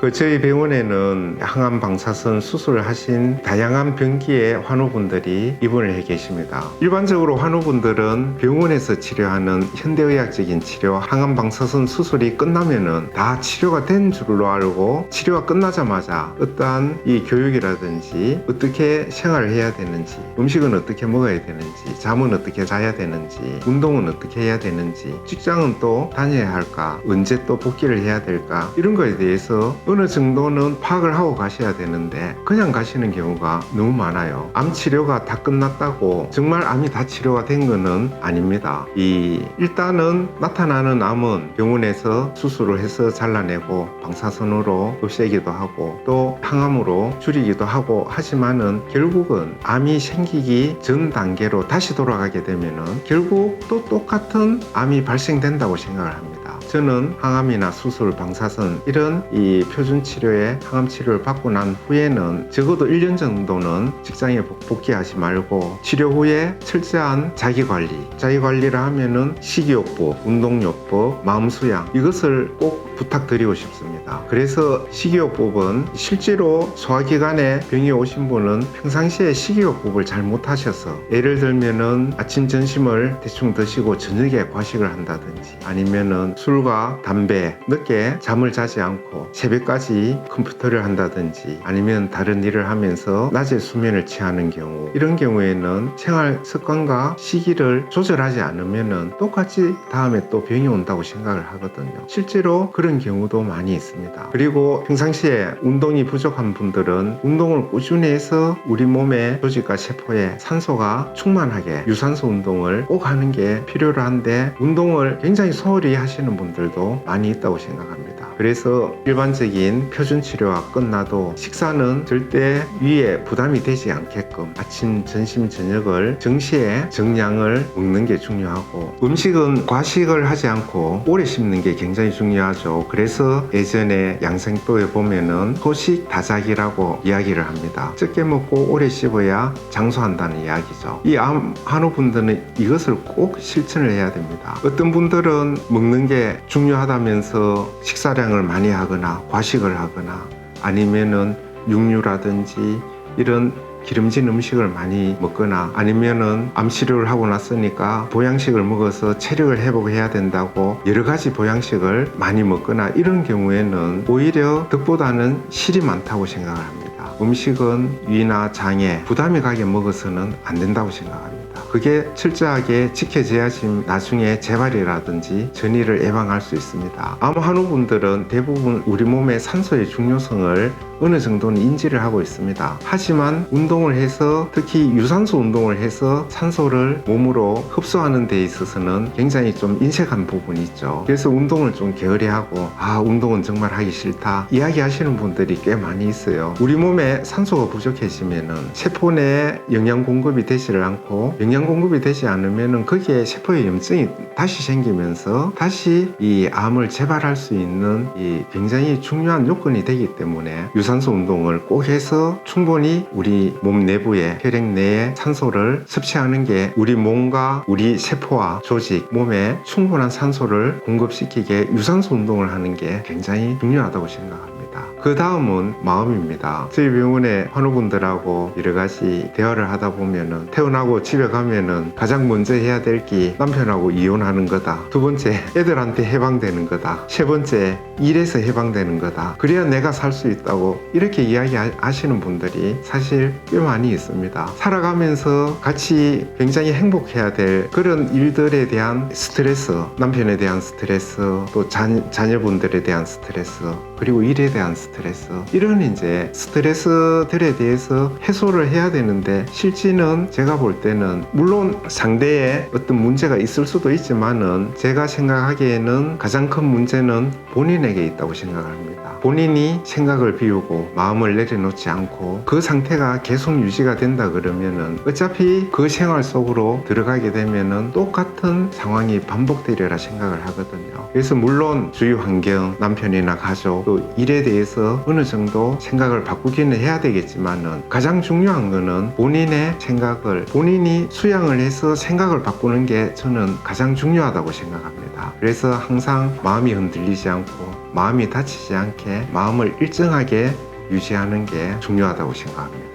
저희 병원에는 항암 방사선 수술을 하신 다양한 병기의 환우분들이 입원을 해 계십니다. 일반적으로 환우분들은 병원에서 치료하는 현대의학적인 치료, 항암 방사선 수술이 끝나면은 다 치료가 된 줄로 알고 치료가 끝나자마자 어떠한 이 교육이라든지 어떻게 생활을 해야 되는지, 음식은 어떻게 먹어야 되는지, 잠은 어떻게 자야 되는지, 운동은 어떻게 해야 되는지, 직장은 또 다녀야 할까, 언제 또 복귀를 해야 될까, 이런 거에 대해서 어느 정도는 파악을 하고 가셔야 되는데 그냥 가시는 경우가 너무 많아요. 암 치료가 다 끝났다고 정말 암이 다 치료가 된 거는 아닙니다. 일단은 나타나는 암은 병원에서 수술을 해서 잘라내고 방사선으로 없애기도 하고 또 항암으로 줄이기도 하고 하지만은 결국은 암이 생기기 전 단계로 다시 돌아가게 되면은 결국 또 똑같은 암이 발생된다고 생각을 합니다. 저는 항암이나 수술, 방사선 이런 이 표준 치료의 항암 치료를 받고 난 후에는 적어도 1년 정도는 직장에 복귀하지 말고 치료 후에 철저한 자기관리를 하면은 식이요법, 운동요법, 마음수양 이것을 꼭 부탁드리고 싶습니다. 그래서 식이요법은 실제로 소화기관에 병이 오신 분은 평상시에 식이요법을 잘 못하셔서 예를 들면은 아침 점심을 대충 드시고 저녁에 과식을 한다든지 아니면은 술과 담배, 늦게 잠을 자지 않고 새벽까지 컴퓨터를 한다든지 아니면 다른 일을 하면서 낮에 수면을 취하는 경우, 이런 경우에는 생활 습관과 시기를 조절하지 않으면은 똑같이 다음에 또 병이 온다고 생각을 하거든요. 실제로 그런 경우도 많이 있습니다. 그리고 평상시에 운동이 부족한 분들은 운동을 꾸준히 해서 우리 몸의 조직과 세포에 산소가 충만하게 유산소 운동을 꼭 하는 게 필요로 한데 운동을 굉장히 소홀히 하시는 분들도 많이 있다고 생각합니다. 그래서 일반적인 표준 치료가 끝나도 식사는 절대 위에 부담이 되지 않게끔 아침, 점심, 저녁을 정시에 정량을 먹는 게 중요하고 음식은 과식을 하지 않고 오래 씹는 게 굉장히 중요하죠. 그래서 예전에 양생법에 보면은 소식 다작이라고 이야기를 합니다. 적게 먹고 오래 씹어야 장수한다는 이야기죠. 이 암 환우분들은 이것을 꼭 실천을 해야 됩니다. 어떤 분들은 먹는 게 중요하다면서 식사량을 많이 하거나 과식을 하거나 아니면은 육류라든지 이런 기름진 음식을 많이 먹거나 아니면은 암 치료를 하고 났으니까 보양식을 먹어서 체력을 회복해야 된다고 여러 가지 보양식을 많이 먹거나 이런 경우에는 오히려 덕보다는 실이 많다고 생각을 합니다. 음식은 위나 장에 부담이 가게 먹어서는 안 된다고 생각합니다. 그게 철저하게 지켜져야지 나중에 재발이라든지 전이를 예방할 수 있습니다. 암 환우분들은 대부분 우리 몸의 산소의 중요성을 어느 정도는 인지를 하고 있습니다. 하지만 운동을 해서 특히 유산소 운동을 해서 산소를 몸으로 흡수하는 데 있어서는 굉장히 좀 인색한 부분이 있죠. 그래서 운동을 좀 게으리하고 운동은 정말 하기 싫다 이야기하시는 분들이 꽤 많이 있어요. 우리 몸에 산소가 부족해지면은 세포 내에 영양 공급이 되지를 않고 영양 공급이 되지 않으면은 거기에 세포의 염증이 다시 생기면서 다시 이 암을 재발할 수 있는 이 굉장히 중요한 요건이 되기 때문에 유산소 운동을 꼭 해서 충분히 우리 몸 내부에 혈액 내에 산소를 섭취하는 게 우리 몸과 우리 세포와 조직, 몸에 충분한 산소를 공급시키게 유산소 운동을 하는 게 굉장히 중요하다고 생각합니다. 그 다음은 마음입니다. 저희 병원의 환우분들하고 여러 가지 대화를 하다 보면은 태어나고 집에 가면은 가장 먼저 해야 될 게 남편하고 이혼하는 거다. 두 번째, 애들한테 해방되는 거다. 세 번째, 일에서 해방되는 거다. 그래야 내가 살 수 있다고 이렇게 이야기하시는 분들이 사실 꽤 많이 있습니다. 살아가면서 같이 굉장히 행복해야 될 그런 일들에 대한 스트레스, 남편에 대한 스트레스, 또 자녀분들에 대한 스트레스, 그리고 일에 대한 스트레스, 이런 이제 스트레스들에 대해서 해소를 해야 되는데 실제는 제가 볼 때는 물론 상대에 어떤 문제가 있을 수도 있지만은 제가 생각하기에는 가장 큰 문제는 본인에게 있다고 생각합니다. 본인이 생각을 비우고 마음을 내려놓지 않고 그 상태가 계속 유지가 된다 그러면은 어차피 그 생활 속으로 들어가게 되면은 똑같은 상황이 반복되리라 생각을 하거든요. 그래서 물론 주위 환경, 남편이나 가족, 또 일에 대해서 어느 정도 생각을 바꾸기는 해야 되겠지만은 가장 중요한 거는 본인의 생각을 본인이 수양을 해서 생각을 바꾸는 게 저는 가장 중요하다고 생각합니다. 있습니다. 그래서 항상 마음이 흔들리지 않고 마음이 다치지 않게 마음을 일정하게 유지하는 게 중요하다고 생각합니다.